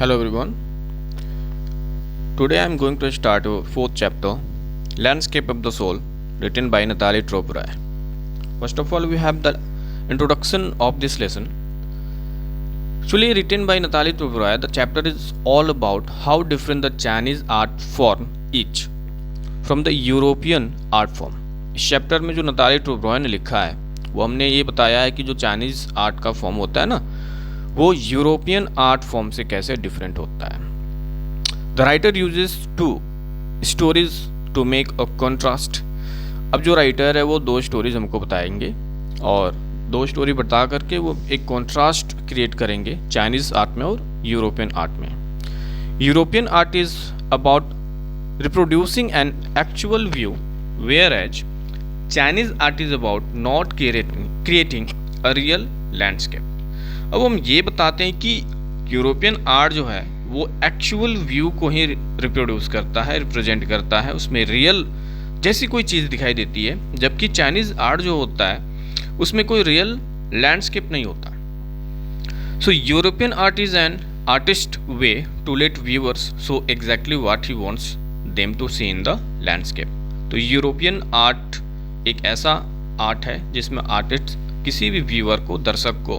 Hello everyone. Today I am going to start a fourth chapter, Landscape of the Soul, written by Natali Tropurai. First of all, we have the introduction of this lesson. Actually, written by Natali Tropurai, the chapter is all about how different the Chinese art form each from the European art form. इस chapter में जो Natalie ट्रोब्रॉय ने लिखा है वो हमने ये बताया है कि जो चाइनीज़ आर्ट का फॉर्म होता है ना, वो यूरोपियन आर्ट फॉर्म से कैसे डिफरेंट होता है. The writer uses two stories to make a contrast. अब जो राइटर है वो दो स्टोरीज हमको बताएंगे और दो स्टोरी बता करके वो एक कॉन्ट्रास्ट क्रिएट करेंगे चाइनीज़ आर्ट में और यूरोपियन आर्ट में. European art is about reproducing an actual view, whereas Chinese art is about not creating a real landscape. अब हम ये बताते हैं कि यूरोपियन आर्ट जो है वो एक्चुअल व्यू को ही रिप्रोड्यूस करता है, रिप्रेजेंट करता है, उसमें रियल जैसी कोई चीज़ दिखाई देती है, जबकि चाइनीज़ आर्ट जो होता है उसमें कोई रियल लैंडस्केप नहीं होता. So European art is an artist way to let viewers so exactly what he wants them to see in the landscape. तो यूरोपियन आर्ट एक ऐसा आर्ट है जिसमें आर्टिस्ट किसी भी व्यूअर को, दर्शक को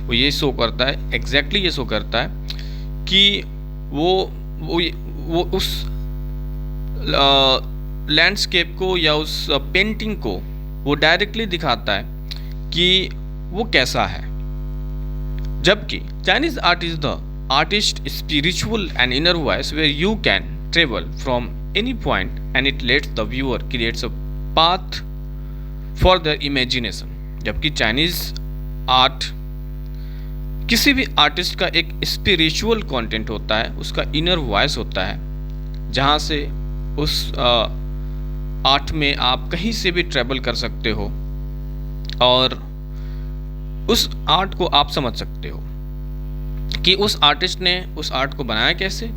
वो ये शो करता है, एग्जैक्टली ये शो करता है कि वो उस लैंडस्केप को या उस पेंटिंग को वो डायरेक्टली दिखाता है कि वो कैसा है. जबकि Chinese art is the artist spiritual and inner voice where you can travel from any point and it lets the viewer creates a path for their imagination. जबकि चाइनीज आर्ट किसी भी आर्टिस्ट का एक स्पिरिचुअल कंटेंट होता है, उसका inner voice होता है, जहाँ से उस आर्ट में आप कहीं से भी ट्रेवल कर सकते हो और उस आर्ट को आप समझ सकते हो कि उस आर्टिस्ट ने उस आर्ट को बनाया कैसे,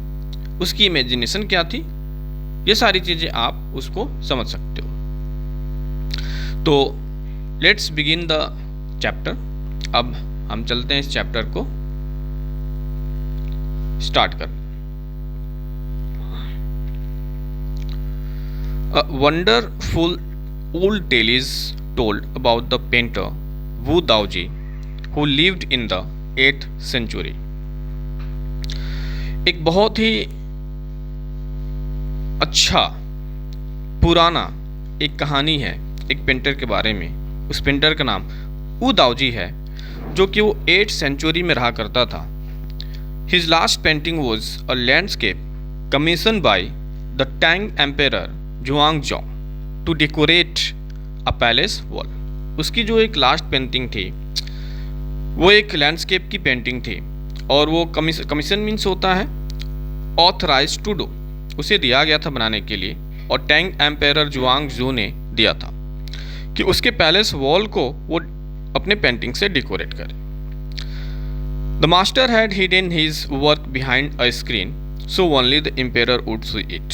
उसकी इमेजिनेशन क्या थी. ये सारी चीज़ें आप उसको समझ सकते हो. तो लेट्स बिगिन द चैप्टर. अब हम चलते हैं इस चैप्टर को स्टार्ट कर. A wonderful old tale is told about the painter Wu Daozi who lived in the 8th century. एक बहुत ही अच्छा पुराना एक कहानी है एक पेंटर के बारे में. उस पेंटर का नाम वू दाओजी है जो कि वो 8th century में रहा करता था. His last painting was a landscape commission by the Tang emperor जुआंगजो to decorate a palace wall. उसकी जो एक लास्ट पेंटिंग थी वो एक लैंडस्केप की पेंटिंग थी और वो कमीशन मीन्स होता है ऑथराइज टू डू. उसे दिया गया था बनाने के लिए और टैंग एम्पेरर जुआंगजो ने दिया था कि उसके पैलेस वॉल को वो अपने पेंटिंग से डेकोरेट करे. The master had hidden his work behind a screen so only the emperor would see it.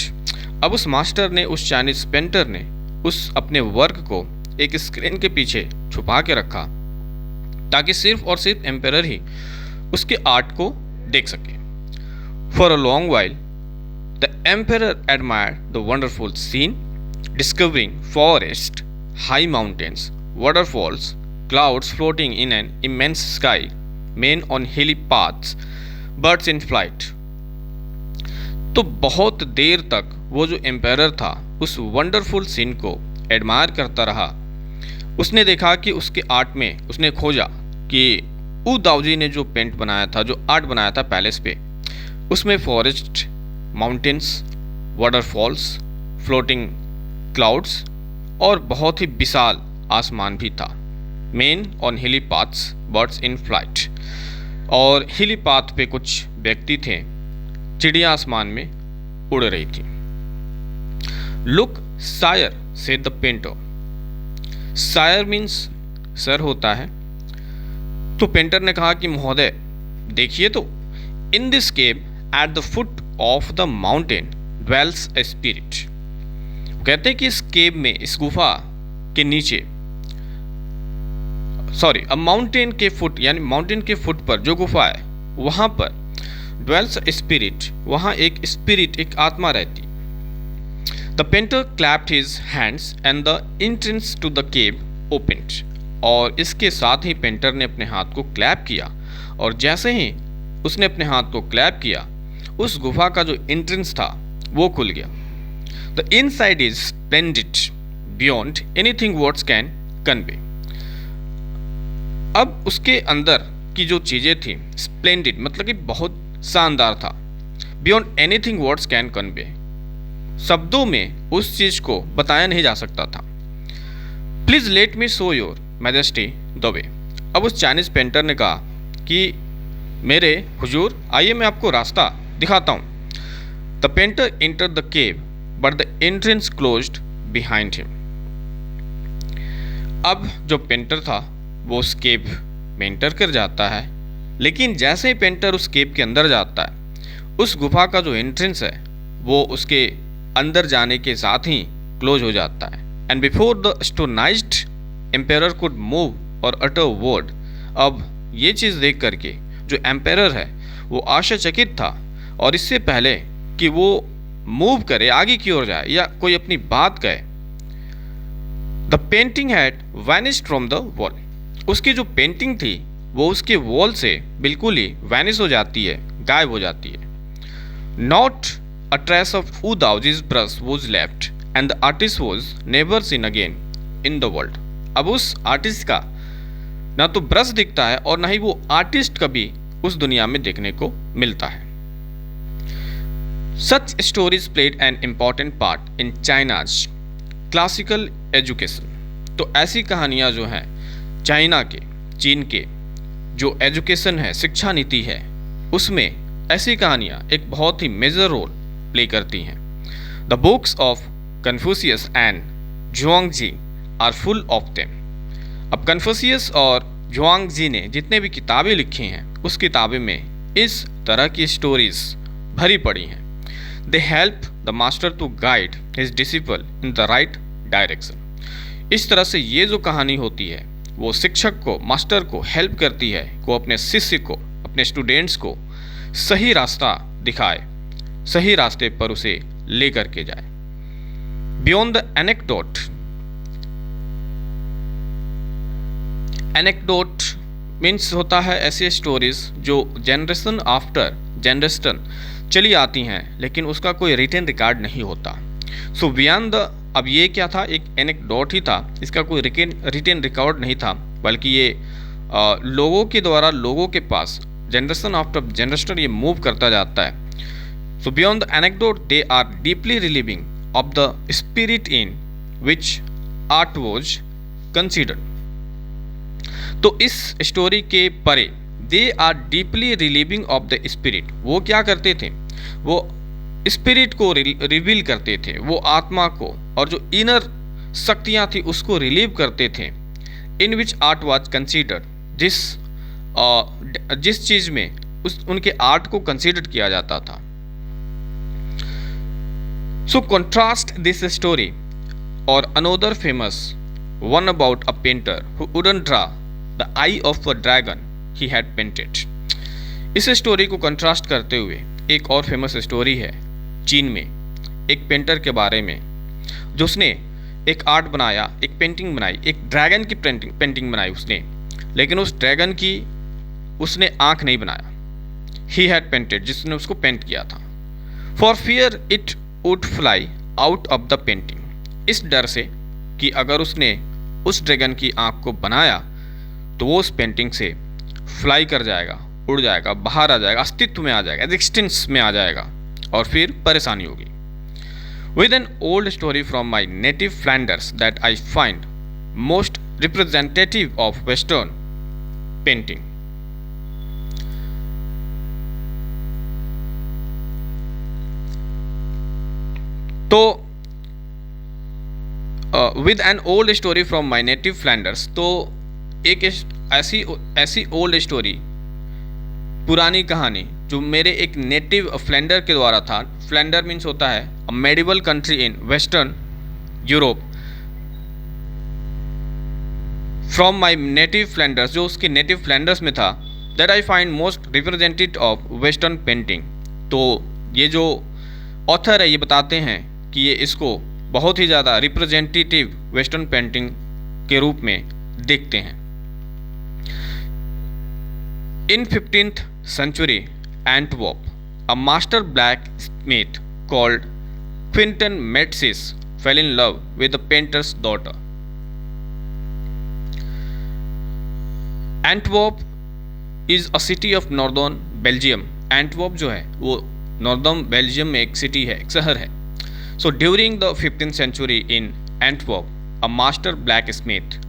अब उस मास्टर ने, उस चाइनीज पेंटर ने उस अपने वर्क को एक स्क्रीन के पीछे छुपा के रखा ताकि सिर्फ और सिर्फ एम्पेरर ही उसके आर्ट को देख सके. For a long while the emperor admired the wonderful scene, discovering forests, high mountains, waterfalls, clouds floating in an immense sky, men on hilly paths, birds in flight. तो बहुत देर तक वो जो एम्पेरर था उस वंडरफुल सीन को admire करता रहा. उसने देखा कि उसके आर्ट में, उसने खोजा कि वू दाओजी ने जो पेंट बनाया था, जो आर्ट बनाया था पैलेस पे, उसमें forest, mountains, waterfalls, floating clouds और बहुत ही विशाल आसमान भी था. मेन ऑन हिली पाथ्स, बर्ड्स इन फ्लाइट. और हिली पाथ पे कुछ व्यक्ति थे, चिड़िया आसमान में उड़ रही थी. Look sire said the painter. Sire means sir होता है. तो पेंटर ने कहा कि महोदय देखिए तो, in this cave at the foot of the mountain dwells a spirit. कहते हैं कि इस केव में, इस गुफा के नीचे, सॉरी, अब माउंटेन के फुट, यानी माउंटेन के फुट पर जो गुफा है वहाँ पर ड्वेल्स स्पिरिट, वहाँ एक स्पिरिट, एक आत्मा रहती। The painter clapped his hands and the entrance to the cave opened, और इसके साथ ही पेंटर ने अपने हाथ को क्लैप किया, और जैसे ही उसने अपने हाथ को क्लैप किया उस गुफा का जो एंट्रेंस था वो खुल गया। The inside is splendid beyond anything words can convey. अब उसके अंदर की जो चीज़ें थी, स्प्लेंडिड मतलब कि बहुत शानदार था, beyond anything words can convey, शब्दों में उस चीज़ को बताया नहीं जा सकता था। Please let me show your majesty the way. अब उस चाइनीज़ पेंटर ने कहा कि मेरे हुजूर आइए मैं आपको रास्ता दिखाता हूँ। The painter enter the cave but the entrance closed behind him. अब जो पेंटर था वो उस केव में एंटर कर जाता है, लेकिन जैसे ही पेंटर उस केव के अंदर जाता है उस गुफा का जो एंट्रेंस है वो उसके अंदर जाने के साथ ही क्लोज हो जाता है। And before the astonished emperor could move or utter word. अब ये चीज़ देख करके जो एम्पेरर है वो आश्चर्यचकित था, और इससे पहले कि वो मूव करे, आगे की ओर जाए या कोई अपनी बात कहे, the painting had vanished from the wall. उसकी जो पेंटिंग थी वो उसके वॉल से बिल्कुल ही वैनिश हो जाती है, गायब हो जाती है। Not a trace of Wu Daoji's brush was left and the artist was never seen again in the world। अब उस आर्टिस्ट का ना तो ब्रश दिखता है और ना ही वो आर्टिस्ट कभी उस दुनिया में देखने को मिलता है। Such stories played an important part in China's classical education। तो ऐसी कहानियाँ जो हैं चाइना के, चीन के जो एजुकेशन है, शिक्षा नीति है, उसमें ऐसी कहानियाँ एक बहुत ही मेजर रोल प्ले करती हैं। The books of Confucius and Zhuangzi are full of them. अब कन्फ्यूशियस और झुआंगजी ने जितने भी किताबें लिखी हैं उस किताबें में इस तरह की स्टोरीज भरी पड़ी हैं। They help the master to guide his disciple in the right direction. इस तरह से ये जो कहानी होती है वो शिक्षक को, मास्टर को हेल्प करती है को अपने शिष्य को, अपने स्टूडेंट्स को सही रास्ता दिखाए, सही रास्ते पर उसे ले करके जाए। Beyond the anecdote. Anecdote means होता है ऐसी स्टोरीज जो जनरेशन आफ्टर जनरेशन चली आती हैं लेकिन उसका कोई रिटन रिकॉर्ड नहीं होता। सो बियॉन्ड द, अब ये क्या था, एक एनेक्डोट ही था, इसका कोई रिटन रिकॉर्ड नहीं था, बल्कि ये लोगों के द्वारा लोगों के पास जनरेशन आफ्टर जनरेशन ये मूव करता जाता है। So beyond the anecdote, they are deeply relieving of the spirit in which art was considered। तो इस स्टोरी के परे they are deeply relieving of the spirit, वो क्या करते थे, वो स्पिरिट को रिवील करते थे, वो आत्मा को और जो इनर शक्तियाँ थी उसको रिलीव करते थे। इन विच आर्ट वाज कंसिडर्ड, जिस चीज़ में उनके आर्ट को कंसिडर किया जाता था। So contrast this story or another famous one about a painter who wouldn't draw the eye of a dragon he had painted। इस स्टोरी को कंट्रास्ट करते हुए एक और फेमस स्टोरी है चीन में, एक पेंटर के बारे में जो उसने एक आर्ट बनाया, एक पेंटिंग बनाई, एक ड्रैगन की पेंटिंग बनाई उसने, लेकिन उस ड्रैगन की उसने आँख नहीं बनाया। ही हैड पेंटेड, जिसने उसको पेंट किया था। For fear it would fly out of the painting, इस डर से कि अगर उसने उस ड्रैगन की आँख को बनाया तो वो उस पेंटिंग से फ्लाई कर जाएगा, उड़ जाएगा, बाहर आ जाएगा, अस्तित्व में आ जाएगा, एग्जिस्टेंस में आ जाएगा और फिर परेशानी होगी। With an old story from my native Flanders that I find most representative of western painting. तो with an old story from my native Flanders, तो एक ऐसी ओल्ड स्टोरी, पुरानी कहानी जो मेरे एक नेटिव फ्लैंडर के द्वारा था। फ्लैंडर मीन्स होता है a medieval country in western Europe. From my native Flanders, जो उसके नेटिव फ्लैंडर्स में था, that I find most representative of western painting. तो ये जो ऑथर है ये बताते हैं कि ये इसको बहुत ही ज़्यादा रिप्रेजेंटेटिव वेस्टर्न पेंटिंग के रूप में देखते हैं। In 15th century Antwerp, a master blacksmith called Quentin Metzys fell in love with the painter's daughter. Antwerp is a city of northern Belgium. Antwerp जो है वो नॉर्दर्न बेल्जियम में एक सिटी है, एक शहर है। So during the 15th century in Antwerp, a master blacksmith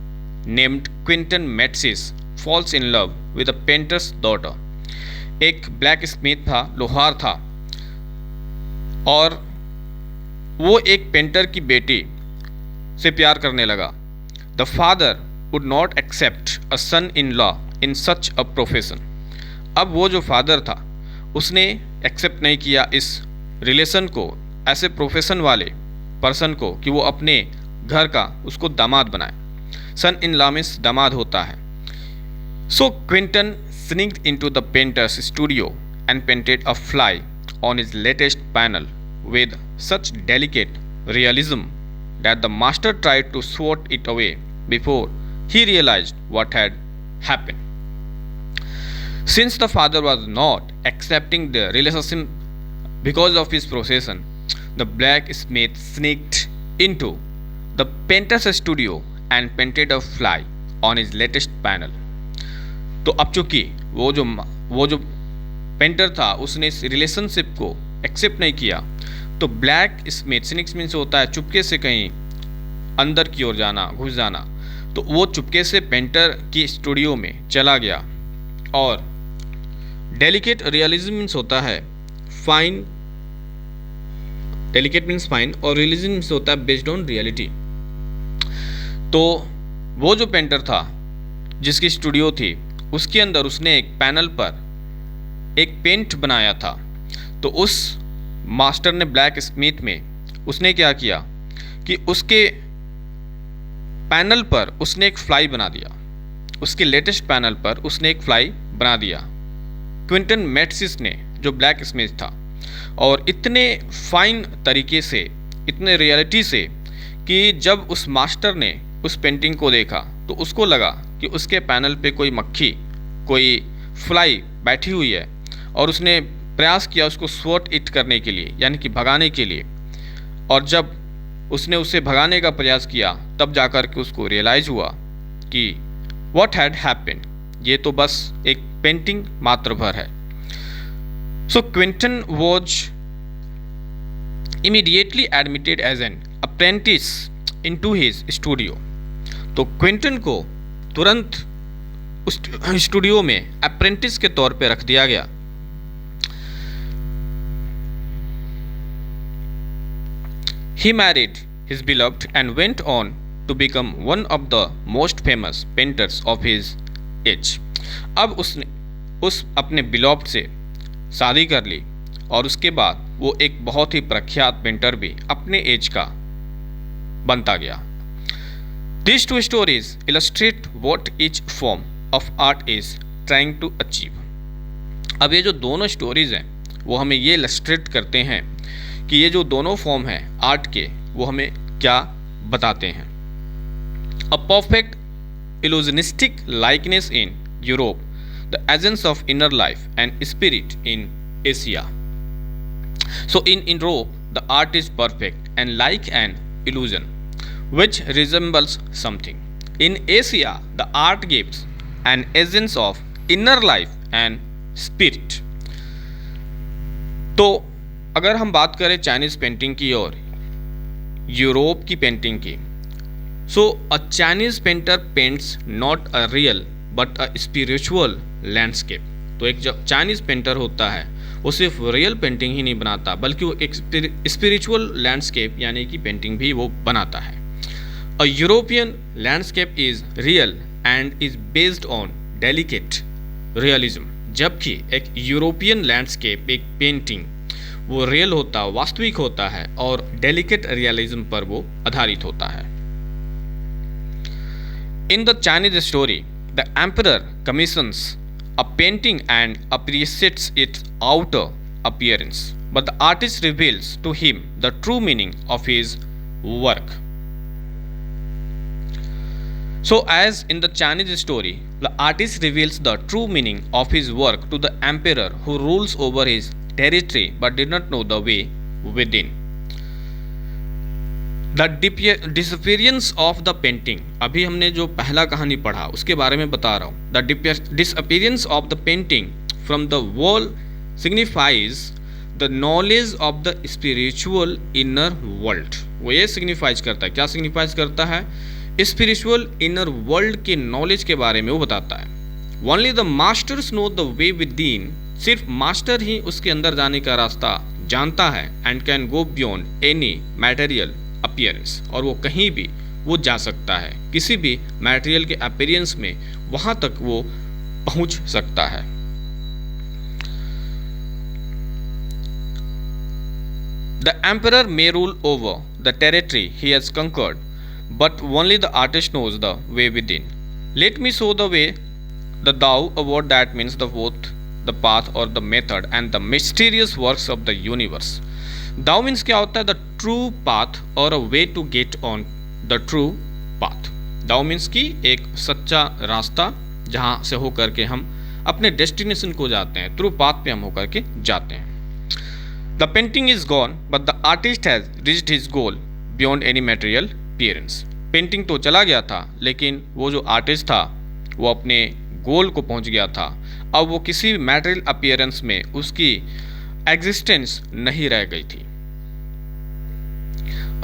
named Quentin Metzys falls in love with a painter's daughter. एक ब्लैक स्मिथ था, लोहार था, और वो एक पेंटर की बेटी से प्यार करने लगा। The father would not accept a son in law in such a profession. अब वो जो फादर था उसने एक्सेप्ट नहीं किया इस रिलेशन को, ऐसे प्रोफेशन वाले पर्सन को, कि वो अपने घर का उसको दामाद बनाए। सन इन लॉ मीन्स दामाद होता है। So Quentin sneaked into the painter's studio and painted a fly on his latest panel with such delicate realism that the master tried to swat it away before he realized what had happened. Since the father was not accepting the relationship because of his profession, the blacksmith sneaked into the painter's studio and painted a fly on his latest panel. तो अब चूंकि वो जो painter था उसने इस relationship को accept नहीं किया, तो ब्लैक स्मिथ, सिनिक्स मीन्स होता है चुपके से कहीं अंदर की ओर जाना, घुस जाना, तो वो चुपके से पेंटर की स्टूडियो में चला गया। और डेलिकेट रियलिज्म मीन्स होता है फाइन, डेलिकेट मीन्स फाइन, और रियलिज्म मीन्स होता है बेस्ड ऑन रियलिटी। तो वो जो पेंटर था जिसकी स्टूडियो थी उसके अंदर उसने एक पैनल पर एक पेंट बनाया था। तो उस मास्टर ने, ब्लैक स्मिथ में, उसने क्या किया कि उसके पैनल पर उसने एक फ्लाई बना दिया, उसके लेटेस्ट पैनल पर उसने एक फ्लाई बना दिया क्विंटन मेट्सिस ने, जो ब्लैक स्मिथ था। और इतने फाइन तरीके से, इतने रियलिटी से, कि जब उस मास्टर ने उस पेंटिंग को देखा तो उसको लगा कि उसके पैनल पे कोई मक्खी, कोई फ्लाई बैठी हुई है, और उसने प्रयास किया उसको स्वॉट इट करने के लिए, यानी कि भगाने के लिए। और जब उसने उसे भगाने का प्रयास किया तब जाकर के उसको रियलाइज हुआ कि व्हाट हैड हैपेंड, ये तो बस एक पेंटिंग मात्र भर है। So Quinten was immediately admitted as an apprentice into his studio. तो क्विंटन को तुरंत उस स्टूडियो में अप्रेंटिस के तौर पे रख दिया गया। He married his beloved and went on to become one of the most famous painters of his age. अब उसने उस अपने बिलॉव्ड से शादी कर ली और उसके बाद वो एक बहुत ही प्रख्यात पेंटर भी अपने एज का बनता गया। These two stories illustrate what each form of art is trying to achieve. अब ये जो दोनों स्टोरीज हैं वो हमें ये इलस्ट्रेट करते हैं कि ये जो दोनों फॉर्म हैं आर्ट के, वो हमें क्या बताते हैं। A perfect illusionistic likeness in Europe, the essence of inner life and spirit in Asia. So in Europe, the art is perfect and like an illusion which resembles something. In Asia, the art gives an essence of inner life and spirit. तो अगर हम बात करें Chinese painting की और Europe की painting की, so a Chinese painter paints not a real but a spiritual landscape. तो एक जो चाइनीज़ पेंटर होता है वो सिर्फ रियल पेंटिंग ही नहीं बनाता बल्कि वो एक स्पिरिचुअल लैंडस्केप यानी कि पेंटिंग भी वो बनाता है। A European landscape is real and is based on delicate realism. जबकि एक यूरोपियन लैंडस्केप, एक पेंटिंग, वो रियल होता, वास्तविक होता है और डेलिकेट रियलिज्म पर वो आधारित होता है। In the Chinese story, the emperor commissions a painting and appreciates its outer appearance, but the artist reveals to him the true meaning of his work. So, as in the Chinese story, the artist reveals the true meaning of his work to the emperor who rules over his territory but did not know the way within. The disappearance of the painting, अभी हमने जो पहला कहानी पढ़ा उसके बारे में बता रहा हूँ. The disappearance of the painting from the wall signifies the knowledge of the spiritual inner world. वो ये सिग्निफाइज करता है, क्या सिग्निफाइज करता है? स्पिरिचुअल इनर वर्ल्ड के नॉलेज के बारे में वो बताता है. Only the masters know the way with in, सिर्फ मास्टर ही उसके अंदर जाने का रास्ता जानता है. And can go beyond any material appearance, और वो कहीं भी वो जा सकता है, किसी भी मटेरियल के अपीयरेंस में वहां तक वो पहुंच सकता है. The emperor may rule over the territory he has conquered, but only the artist knows the way within. Let me show the way the Dao, a word that means the both the path or the method and the mysterious works of the universe. Dao means क्या होता है? The true path or a way to get on the true path. Dao means की एक सच्चा रास्ता जहां से होकर के हम अपने डेस्टिनेशन को जाते हैं, ट्रू पाथ पे हम होकर के जाते हैं. The painting is gone but the artist has reached his goal beyond any material appearance. Painting तो चला गया था, लेकिन वो जो आर्टिस्ट था वो अपने गोल को पहुंच गया था. अब वो किसी मटेरियल अपीयरेंस में उसकी एग्जिस्टेंस नहीं रह गई थी.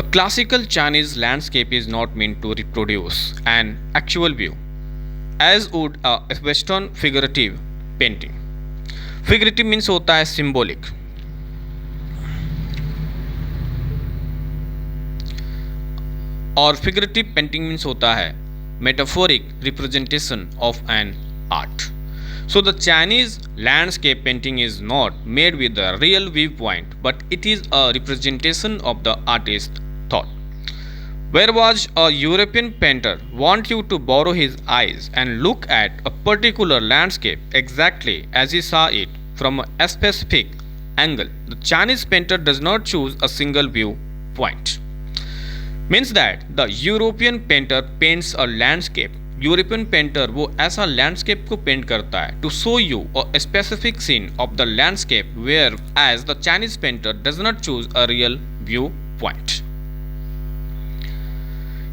A classical Chinese landscape is not meant to reproduce an actual view, as would a Western figurative painting. Figurative means होता है symbolic. और figurative painting means होता है metaphoric representation of an art. So the Chinese landscape painting is not made with a real viewpoint, but it is a representation of the artist's thought. Where was a European painter want you to borrow his eyes and look at a particular landscape exactly as he saw it from a specific angle. The Chinese painter does not choose a single viewpoint. Means that the European painter paints a landscape. European painter वो ऐसा landscape को paint करता है to show you a specific scene of the landscape, whereas the Chinese painter does not choose a real view point.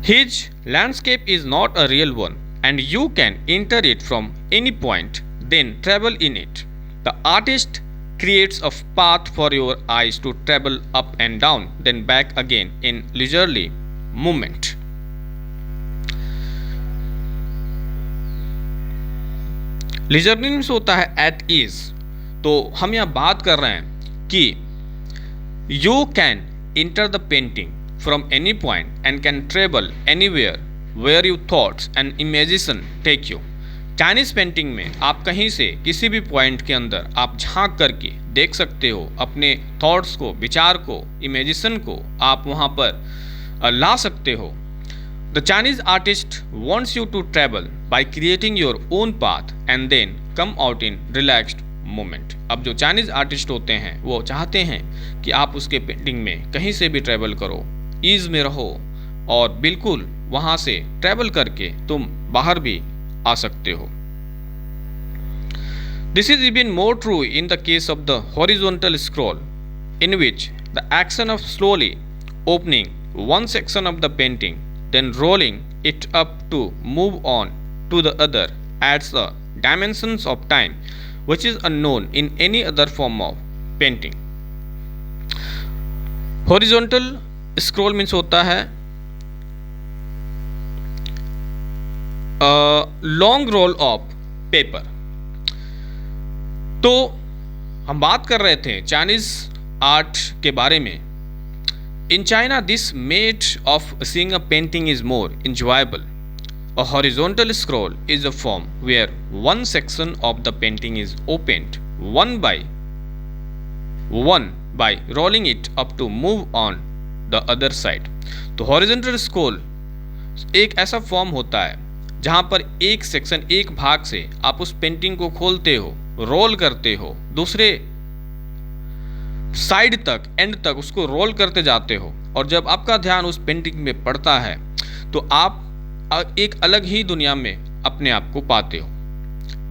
His landscape is not a real one and you can enter it from any point, then travel in it. The artist creates a path for your eyes to travel up and down, then back again in leisurely movement. लीजरनेस होता है at ease. तो हम यहाँ बात कर रहे हैं कि you can enter the painting from any point and can travel anywhere where you thoughts and imagination take you. Chinese painting में आप कहीं से किसी भी पॉइंट के अंदर आप झांक करके देख सकते हो, अपने थॉट्स को, विचार को, इमेजिनेशन को आप वहाँ पर ला सकते हो. The Chinese artist wants you to travel by creating your own path and then come out in relaxed moment. अब जो चाइनीज आर्टिस्ट होते हैं वो चाहते हैं कि आप उसके पेंटिंग में कहीं से भी ट्रैवल करो, ईज में रहो और बिल्कुल वहां से ट्रैवल करके तुम बाहर भी आ सकते हो. This is even more true in the case of the horizontal scroll, in which the action of slowly opening one section of the painting then rolling it up to move on to the other adds the dimensions of time which is unknown in any other form of painting. Horizontal scroll means होता है long role of paper. तो हम बात कर रहे थे Chinese art के बारे में. In China, this mode of seeing a painting is more enjoyable. A horizontal scroll is a form where one section of the painting is opened one by rolling it up to move on the other side. तो horizontal scroll एक ऐसा form होता है जहाँ पर एक section, एक भाग से आप उस पेंटिंग को खोलते हो, रोल करते हो, दूसरे साइड तक, एंड तक उसको रोल करते जाते हो, और जब आपका ध्यान उस पेंटिंग में पड़ता है तो आप एक अलग ही दुनिया में अपने आप को पाते हो।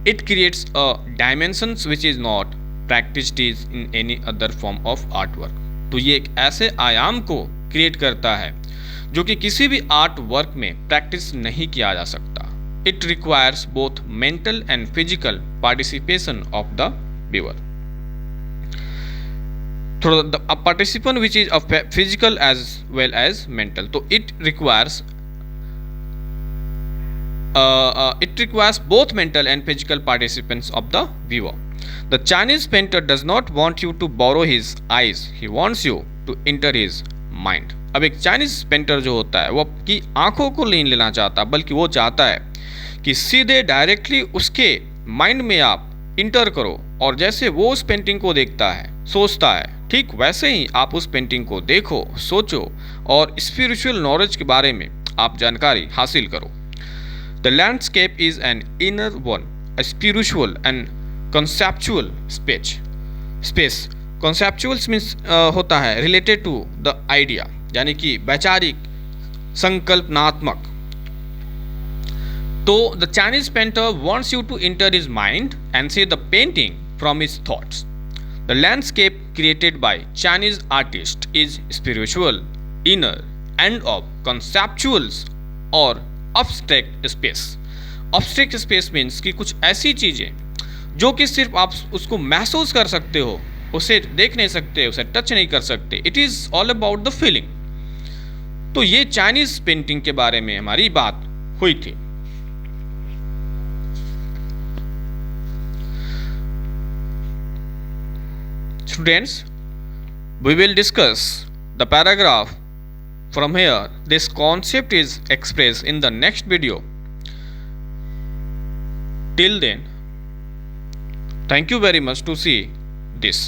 It creates a dimensions which is not practised in any other form of art work. तो ये एक ऐसे आयाम को क्रिएट करता है जो कि किसी भी आर्ट वर्क में प्रैक्टिस नहीं किया जा सकता। It requires both mental and physical participation of the viewer. थोड़ा a participant which is of physical as well as mental, तो it requires both mental and physical participants of the viewer. The Chinese painter does not want you to borrow his eyes, he wants you to enter his mind. अब एक Chinese painter जो होता है वो आपकी आंखों को नहीं लेना चाहता, बल्कि वो चाहता है कि सीधे डायरेक्टली उसके माइंड में आप इंटर करो, और जैसे वो उस पेंटिंग को देखता है, सोचता है, ठीक वैसे ही आप उस पेंटिंग को देखो, सोचो और स्पिरिचुअल नॉलेज के बारे में आप जानकारी हासिल करो। The landscape is an inner one, a spiritual and conceptual space. Conceptual means होता है रिलेटेड टू द आइडिया, यानी कि वैचारिक, संकल्पनात्मक। तो the Chinese painter wants you to enter his mind and see the painting from his thoughts. The landscape created by Chinese artists is spiritual, inner, and of conceptual or abstract space. Abstract space means कि कुछ ऐसी चीज़ें जो कि सिर्फ आप उसको महसूस कर सकते हो, उसे देख नहीं सकते, उसे टच नहीं कर सकते. It is all about the feeling. तो ये चाइनीज पेंटिंग के बारे में हमारी बात हुई थी. Students, we will discuss the paragraph from here. This concept is expressed in the next video. Till then, thank you very much to see this.